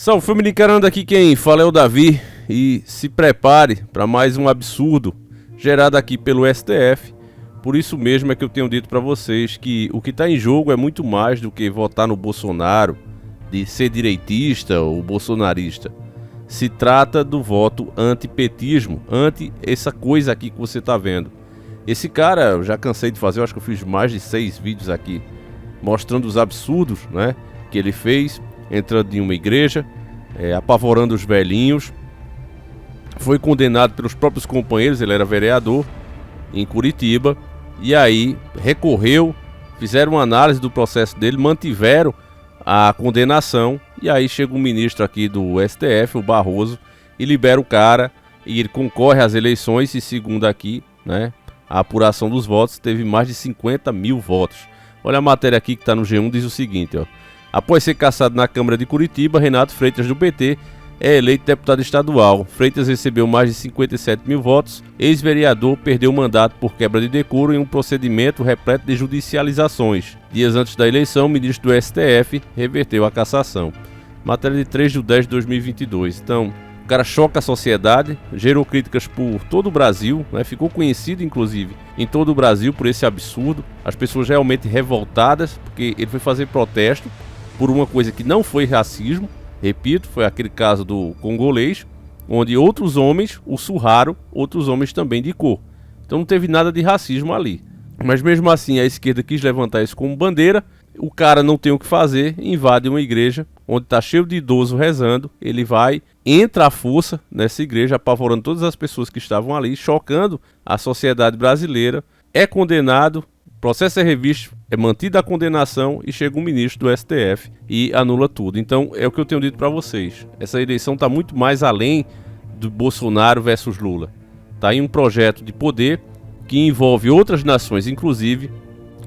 Salve família encarando, aqui quem fala é o Davi. E se prepare para mais um absurdo gerado aqui pelo STF. Por isso mesmo é que eu tenho dito para vocês que o que está em jogo é muito mais do que votar no Bolsonaro, de ser direitista ou bolsonarista. Se trata do voto antipetismo, anti essa coisa aqui que você está vendo. Esse cara, eu já cansei de fazer, eu acho que eu fiz mais de 6 vídeos aqui mostrando os absurdos, né, que ele fez, entrando em uma igreja, apavorando os velhinhos. Foi condenado pelos próprios companheiros, ele era vereador em Curitiba, e aí recorreu, fizeram uma análise do processo dele, mantiveram a condenação, e aí chega um ministro aqui do STF, o Barroso, e libera o cara, e ele concorre às eleições, e segundo aqui, né, a apuração dos votos, teve mais de 50 mil votos. Olha a matéria aqui que está no G1, diz o seguinte, ó. Após ser cassado na Câmara de Curitiba, Renato Freitas, do PT, é eleito deputado estadual. Freitas recebeu mais de 57 mil votos. Ex-vereador perdeu o mandato por quebra de decoro em um procedimento repleto de judicializações. Dias antes da eleição, o ministro do STF reverteu a cassação. Matéria de 3 de 10 de 2022. Então, o cara choca a sociedade, gerou críticas por todo o Brasil, né? Ficou conhecido, inclusive, em todo o Brasil por esse absurdo. As pessoas realmente revoltadas, porque ele foi fazer protesto por uma coisa que não foi racismo. Repito, foi aquele caso do congolês, onde outros homens o surraram, outros homens também de cor. Então não teve nada de racismo ali. Mas mesmo assim a esquerda quis levantar isso como bandeira. O cara não tem o que fazer, invade uma igreja onde está cheio de idoso rezando. Ele vai, entra à força nessa igreja, apavorando todas as pessoas que estavam ali, chocando a sociedade brasileira. É condenado. O processo é revisto, é mantida a condenação e chega um ministro do STF e anula tudo. Então é o que eu tenho dito para vocês. Essa eleição está muito mais além do Bolsonaro versus Lula. Está em um projeto de poder que envolve outras nações, inclusive,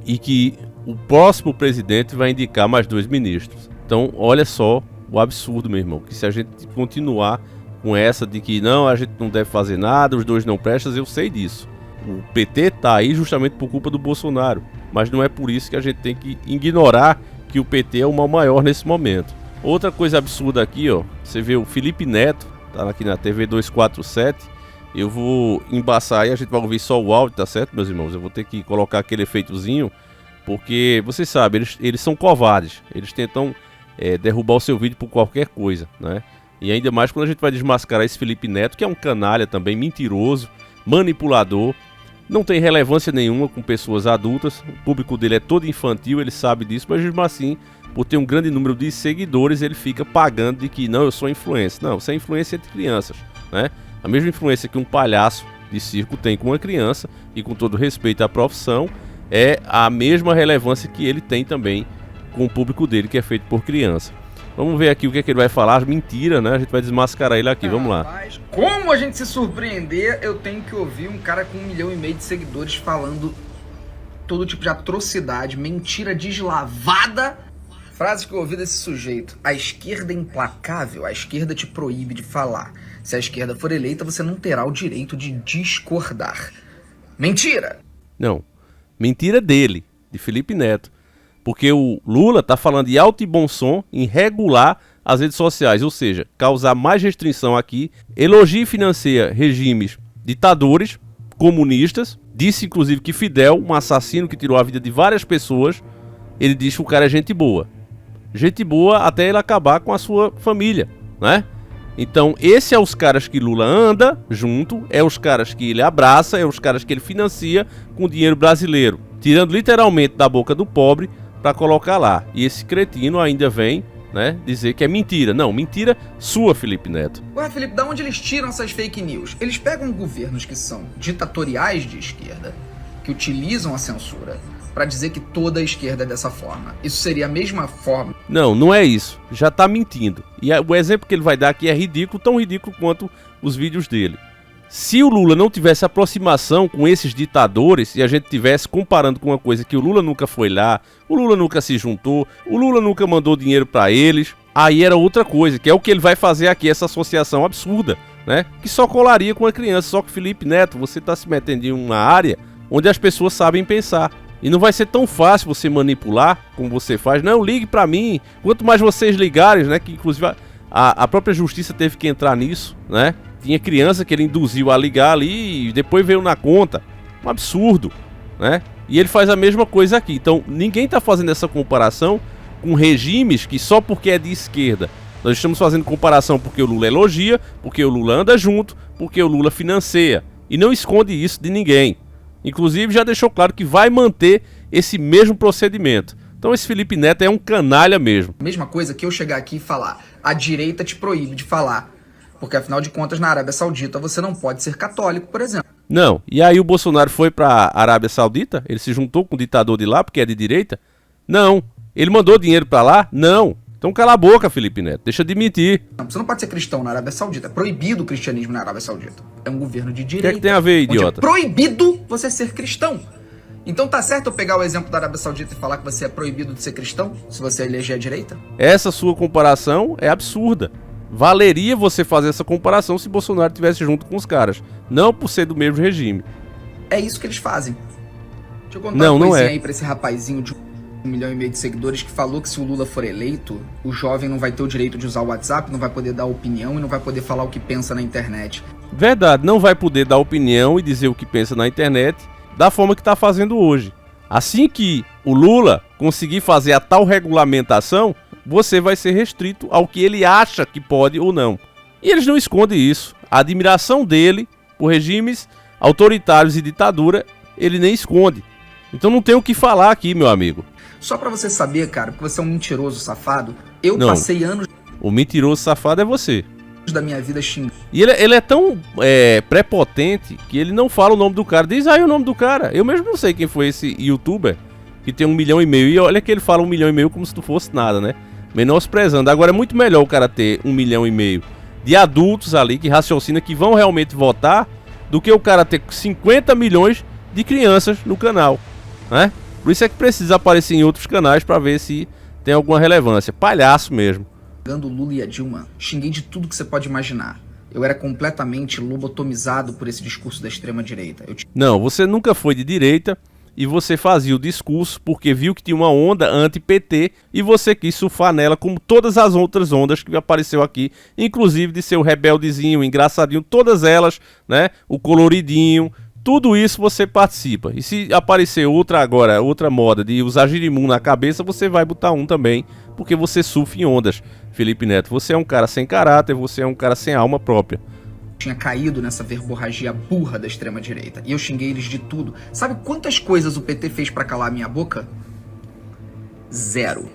e que o próximo presidente vai indicar mais 2 ministros. Então olha só o absurdo, meu irmão, que se a gente continuar com essa de que não, a gente não deve fazer nada, os dois não prestam, eu sei disso. O PT tá aí justamente por culpa do Bolsonaro, mas não é por isso que a gente tem que ignorar que o PT é o mal maior nesse momento. Outra coisa absurda aqui, ó, você vê o Felipe Neto, tá aqui na TV 247, eu vou embaçar aí, a gente vai ouvir só o áudio, tá certo, meus irmãos? Eu vou ter que colocar aquele efeitozinho, porque vocês sabem, eles são covardes, eles tentam derrubar o seu vídeo por qualquer coisa, né? E ainda mais quando a gente vai desmascarar esse Felipe Neto, que é um canalha também, mentiroso, manipulador, não tem relevância nenhuma com pessoas adultas, o público dele é todo infantil, ele sabe disso, mas mesmo assim, por ter um grande número de seguidores, ele fica pagando de que não, eu sou influencer. Não, você é influência entre crianças, né? A mesma influência que um palhaço de circo tem com uma criança, e com todo respeito à profissão, é a mesma relevância que ele tem também com o público dele, que é feito por criança. Vamos ver aqui o que é que ele vai falar, mentira, né? A gente vai desmascarar ele aqui, vamos lá. Mas como a gente se surpreender, eu tenho que ouvir um cara com 1,5 milhão de seguidores falando todo tipo de atrocidade, mentira deslavada. Frase que eu ouvi desse sujeito: a esquerda é implacável, a esquerda te proíbe de falar. Se a esquerda for eleita, você não terá o direito de discordar. Mentira! Não, mentira dele, de Felipe Neto. Porque o Lula está falando de alto e bom som em regular as redes sociais, ou seja, causar mais restrição aqui, elogia e financia regimes ditadores, comunistas, disse inclusive que Fidel, um assassino que tirou a vida de várias pessoas, ele diz que o cara é gente boa. Gente boa até ele acabar com a sua família, né? Então esse é os caras que Lula anda junto, é os caras que ele abraça, é os caras que ele financia com dinheiro brasileiro, tirando literalmente da boca do pobre, para colocar lá. E esse cretino ainda vem, né, dizer que é mentira. Não, mentira sua, Felipe Neto. Ué, Felipe, da onde eles tiram essas fake news? Eles pegam governos que são ditatoriais de esquerda, que utilizam a censura, para dizer que toda a esquerda é dessa forma. Isso seria a mesma forma? Não, não é isso. Já tá mentindo. E o exemplo que ele vai dar aqui é ridículo, tão ridículo quanto os vídeos dele. Se o Lula não tivesse aproximação com esses ditadores e a gente tivesse comparando com uma coisa que o Lula nunca foi lá, o Lula nunca se juntou, o Lula nunca mandou dinheiro para eles, aí era outra coisa, que é o que ele vai fazer aqui, essa associação absurda, né? Que só colaria com a criança. Só que, Felipe Neto, você está se metendo em uma área onde as pessoas sabem pensar. E não vai ser tão fácil você manipular como você faz. Não, ligue para mim. Quanto mais vocês ligarem, né? Que inclusive A própria justiça teve que entrar nisso, né? Tinha criança que ele induziu a ligar ali e depois veio na conta. Um absurdo, né? E ele faz a mesma coisa aqui. Então ninguém está fazendo essa comparação com regimes que só porque é de esquerda. Nós estamos fazendo comparação porque o Lula elogia, porque o Lula anda junto, porque o Lula financia. E não esconde isso de ninguém. Inclusive já deixou claro que vai manter esse mesmo procedimento. Então esse Felipe Neto é um canalha mesmo. Mesma coisa que eu chegar aqui e falar, a direita te proíbe de falar. Porque afinal de contas na Arábia Saudita você não pode ser católico, por exemplo. Não, e aí o Bolsonaro foi pra Arábia Saudita? Ele se juntou com o ditador de lá porque é de direita? Não. Ele mandou dinheiro pra lá? Não. Então cala a boca, Felipe Neto, deixa de mentir. Não, você não pode ser cristão na Arábia Saudita. É proibido o cristianismo na Arábia Saudita. É um governo de direita. O que é que tem a ver, idiota? É proibido você ser cristão. Então tá certo eu pegar o exemplo da Arábia Saudita e falar que você é proibido de ser cristão, se você eleger a direita? Essa sua comparação é absurda. Valeria você fazer essa comparação se Bolsonaro estivesse junto com os caras. Não por ser do mesmo regime. É isso que eles fazem. Deixa eu contar não, uma coisinha é. aí pra esse rapazinho de 1,5 milhão de seguidores que falou que se o Lula for eleito, o jovem não vai ter o direito de usar o WhatsApp, não vai poder dar opinião e não vai poder falar o que pensa na internet. Verdade, não vai poder dar opinião e dizer o que pensa na internet da forma que está fazendo hoje. Assim que o Lula conseguir fazer a tal regulamentação, você vai ser restrito ao que ele acha que pode ou não. E eles não escondem isso. A admiração dele por regimes autoritários e ditadura, ele nem esconde. Então não tem o que falar aqui, meu amigo. Só pra você saber, cara, porque você é um mentiroso safado, eu Não. passei anos O mentiroso safado é você. da minha vida xingando. E ele é tão prepotente que ele não fala o nome do cara. Diz aí o nome do cara. Eu mesmo não sei quem foi esse youtuber que tem 1,5 milhão. E olha que ele fala 1,5 milhão como se não fosse nada, né? Menosprezando. Agora é muito melhor o cara ter 1,5 milhão de adultos ali que raciocinam que vão realmente votar do que o cara ter 50 milhões de crianças no canal, né? Por isso é que precisa aparecer em outros canais pra ver se tem alguma relevância. Palhaço mesmo. O Lula e a Dilma, xinguei de tudo que você pode imaginar. Eu era completamente lobotomizado por esse discurso da extrema-direita. Não, você nunca foi de direita e você fazia o discurso porque viu que tinha uma onda anti-PT e você quis surfar nela como todas as outras ondas que apareceu aqui, inclusive de seu rebeldezinho, o engraçadinho, todas elas, né? O coloridinho, tudo isso você participa. E se aparecer outra moda de usar girimum na cabeça, você vai botar um também, porque você surfa em ondas. Felipe Neto, você é um cara sem caráter, você é um cara sem alma própria. Tinha caído nessa verborragia burra da extrema-direita. E eu xinguei eles de tudo. Sabe quantas coisas o PT fez pra calar a minha boca? 0.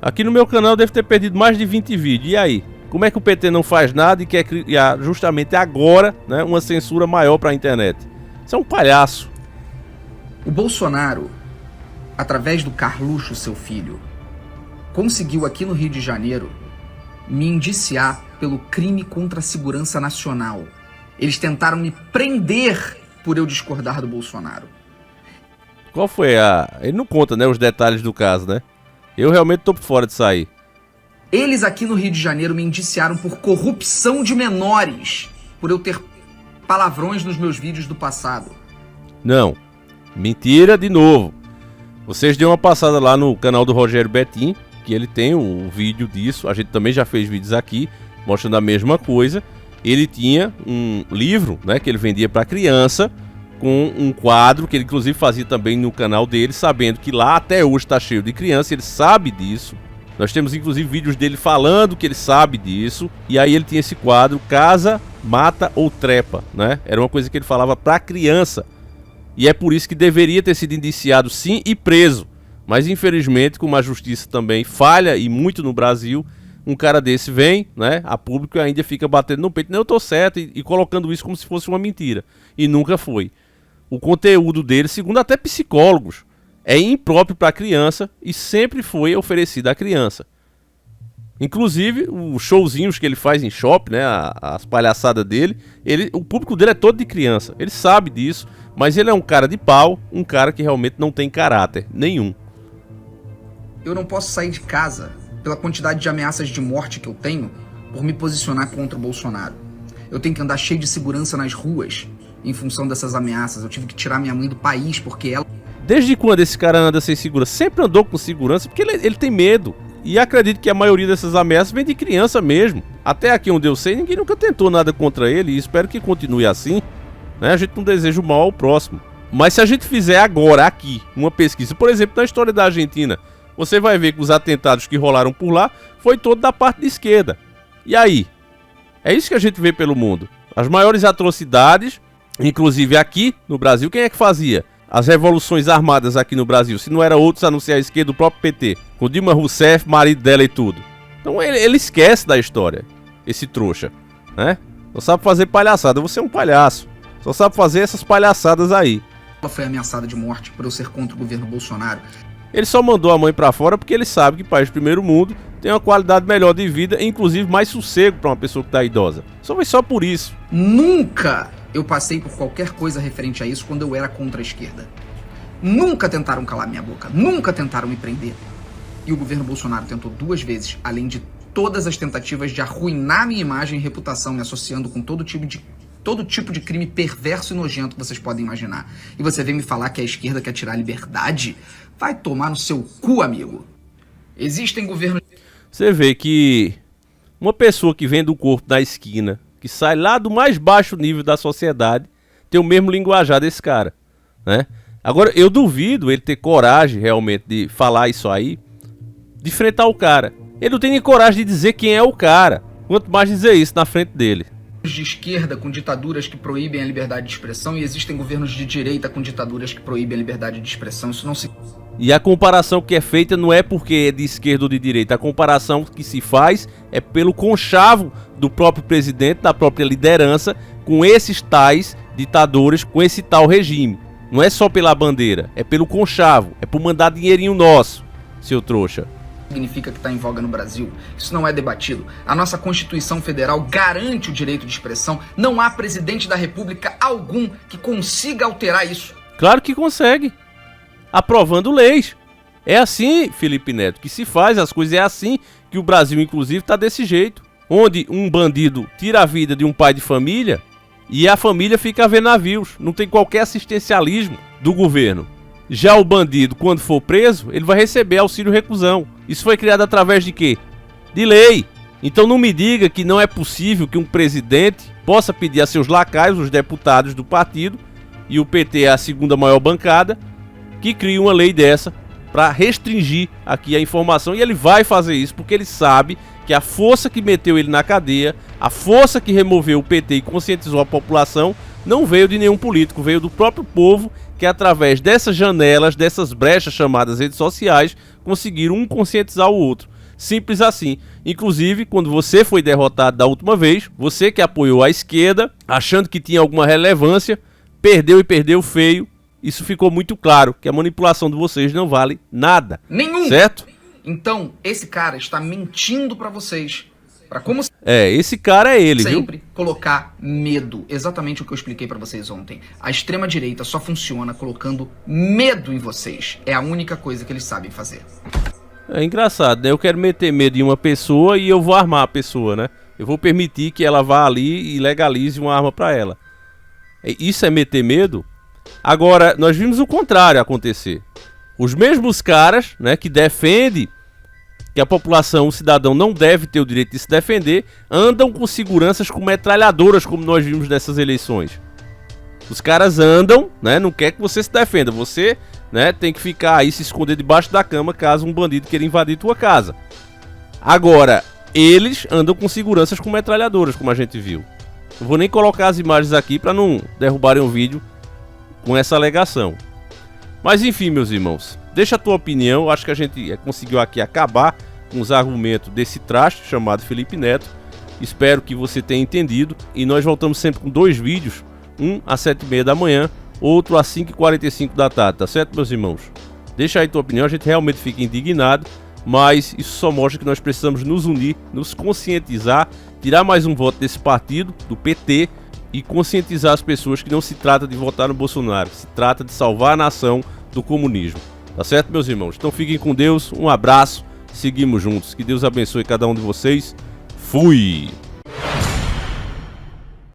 Aqui no meu canal deve ter perdido mais de 20 vídeos. E aí? Como é que o PT não faz nada e quer criar justamente agora, né, uma censura maior pra internet? Isso é um palhaço. O Bolsonaro, através do Carluxo, seu filho, conseguiu aqui no Rio de Janeiro me indiciar pelo crime contra a segurança nacional. Eles tentaram me prender por eu discordar do Bolsonaro. Qual foi Ele não conta, né, os detalhes do caso, né? Eu realmente tô por fora disso aí. Eles aqui no Rio de Janeiro me indiciaram por corrupção de menores, por eu ter palavrões nos meus vídeos do passado. Não, mentira de novo. Vocês dêem uma passada lá no canal do Rogério Betim, que ele tem um vídeo disso. A gente também já fez vídeos aqui mostrando a mesma coisa. Ele tinha um livro, né, que ele vendia para criança, com um quadro que ele inclusive fazia também no canal dele, sabendo que lá até hoje está cheio de criança. Ele sabe disso. Nós temos inclusive vídeos dele falando que ele sabe disso. E aí ele tinha esse quadro: casa, mata ou trepa, né? Era uma coisa que ele falava para criança. E é por isso que deveria ter sido indiciado sim e preso. Mas infelizmente, como a justiça também falha e muito no Brasil, um cara desse vem, né, a público e ainda fica batendo no peito. Não, eu tô certo, e colocando isso como se fosse uma mentira. E nunca foi. O conteúdo dele, segundo até psicólogos, é impróprio para criança e sempre foi oferecido à criança. Inclusive, os showzinhos que ele faz em shopping, né, as palhaçadas dele, o público dele é todo de criança. Ele sabe disso, mas ele é um cara de pau, um cara que realmente não tem caráter nenhum. Eu não posso sair de casa pela quantidade de ameaças de morte que eu tenho por me posicionar contra o Bolsonaro. Eu tenho que andar cheio de segurança nas ruas em função dessas ameaças. Eu tive que tirar minha mãe do país porque ela... Desde quando esse cara anda sem segurança? Sempre andou com segurança porque ele tem medo. E acredito que a maioria dessas ameaças vem de criança mesmo. Até aqui onde eu sei, ninguém nunca tentou nada contra ele e espero que continue assim, né? A gente não deseja o mal ao próximo. Mas se a gente fizer agora, aqui, uma pesquisa, por exemplo, na história da Argentina, você vai ver que os atentados que rolaram por lá foi todo da parte de esquerda. E aí? É isso que a gente vê pelo mundo. As maiores atrocidades, inclusive aqui no Brasil, quem é que fazia? As revoluções armadas aqui no Brasil, se não era outros a não ser a esquerda, o próprio PT, com Dilma Rousseff, marido dela e tudo. Então ele esquece da história, esse trouxa, né? Só sabe fazer palhaçada, você é um palhaço. Só sabe fazer essas palhaçadas aí. Ela foi ameaçada de morte por eu ser contra o governo Bolsonaro. Ele só mandou a mãe pra fora porque ele sabe que país de primeiro mundo tem uma qualidade melhor de vida, inclusive mais sossego pra uma pessoa que tá idosa. Só por isso. Nunca eu passei por qualquer coisa referente a isso quando eu era contra a esquerda. Nunca tentaram calar minha boca, nunca tentaram me prender. E o governo Bolsonaro tentou 2 vezes, além de todas as tentativas de arruinar minha imagem e reputação, me associando com todo tipo de crime perverso e nojento que vocês podem imaginar. E você vem me falar que a esquerda quer tirar a liberdade? Vai tomar no seu cu, amigo. Existem governos... Você vê que uma pessoa que vem do corpo da esquina, que sai lá do mais baixo nível da sociedade, tem o mesmo linguajar desse cara, né? Agora, eu duvido ele ter coragem realmente de falar isso aí, de enfrentar o cara. Ele não tem nem coragem de dizer quem é o cara, quanto mais dizer isso na frente dele. De esquerda com ditaduras que proíbem a liberdade de expressão e existem governos de direita com ditaduras que proíbem a liberdade de expressão. Isso não se... E a comparação que é feita não é porque é de esquerda ou de direita. A comparação que se faz é pelo conchavo do próprio presidente, da própria liderança, com esses tais ditadores, com esse tal regime. Não é só pela bandeira, é pelo conchavo, é por mandar dinheirinho nosso, seu trouxa. Significa que está em voga no Brasil. Isso não é debatido. A nossa Constituição Federal garante o direito de expressão. Não há presidente da República algum que consiga alterar isso. Claro que consegue. Aprovando leis. É assim, Felipe Neto, que se faz as coisas. É assim que o Brasil, inclusive, está desse jeito. Onde um bandido tira a vida de um pai de família e a família fica a ver navios. Não tem qualquer assistencialismo do governo. Já o bandido, quando for preso, ele vai receber auxílio reclusão. Isso foi criado através de quê? De lei. Então não me diga que não é possível que um presidente possa pedir a seus lacaios, os deputados do partido, e o PT é a segunda maior bancada, que crie uma lei dessa para restringir aqui a informação. E ele vai fazer isso porque ele sabe que a força que meteu ele na cadeia, a força que removeu o PT e conscientizou a população, não veio de nenhum político, veio do próprio povo, que através dessas janelas, dessas brechas chamadas redes sociais, conseguiram um conscientizar o outro. Simples assim. Inclusive, quando você foi derrotado da última vez, você que apoiou a esquerda, achando que tinha alguma relevância, perdeu e perdeu feio. Isso ficou muito claro, que a manipulação de vocês não vale nada. Nenhum! Certo? Então, esse cara está mentindo para vocês. Para como esse cara é ele, sempre viu? Colocar medo. Exatamente o que eu expliquei para vocês ontem. A extrema-direita só funciona colocando medo em vocês. É a única coisa que eles sabem fazer. É engraçado, né? Eu quero meter medo em uma pessoa e eu vou armar a pessoa, né? Eu vou permitir que ela vá ali e legalize uma arma para ela. Isso é meter medo? Agora, nós vimos o contrário acontecer. Os mesmos caras, né, que defendem que a população, o cidadão não deve ter o direito de se defender, andam com seguranças com metralhadoras, como nós vimos nessas eleições. Os caras andam, né, não quer que você se defenda, você, né, tem que ficar aí, se esconder debaixo da cama caso um bandido queira invadir tua casa. Agora, eles andam com seguranças com metralhadoras, como a gente viu. Não vou nem colocar as imagens aqui para não derrubarem o vídeo com essa alegação. Mas enfim, meus irmãos, deixa a tua opinião. Acho que a gente conseguiu aqui acabar com os argumentos desse traste chamado Felipe Neto. Espero que você tenha entendido. E nós voltamos sempre com 2 vídeos. Um às 7h30 da manhã, outro às 5h45 da tarde, tá certo, meus irmãos? Deixa aí tua opinião, a gente realmente fica indignado. Mas isso só mostra que nós precisamos nos unir, nos conscientizar, tirar mais um voto desse partido, do PT, e conscientizar as pessoas que não se trata de votar no Bolsonaro, se trata de salvar a nação do comunismo. Tá certo, meus irmãos? Então fiquem com Deus, um abraço, seguimos juntos. Que Deus abençoe cada um de vocês. Fui!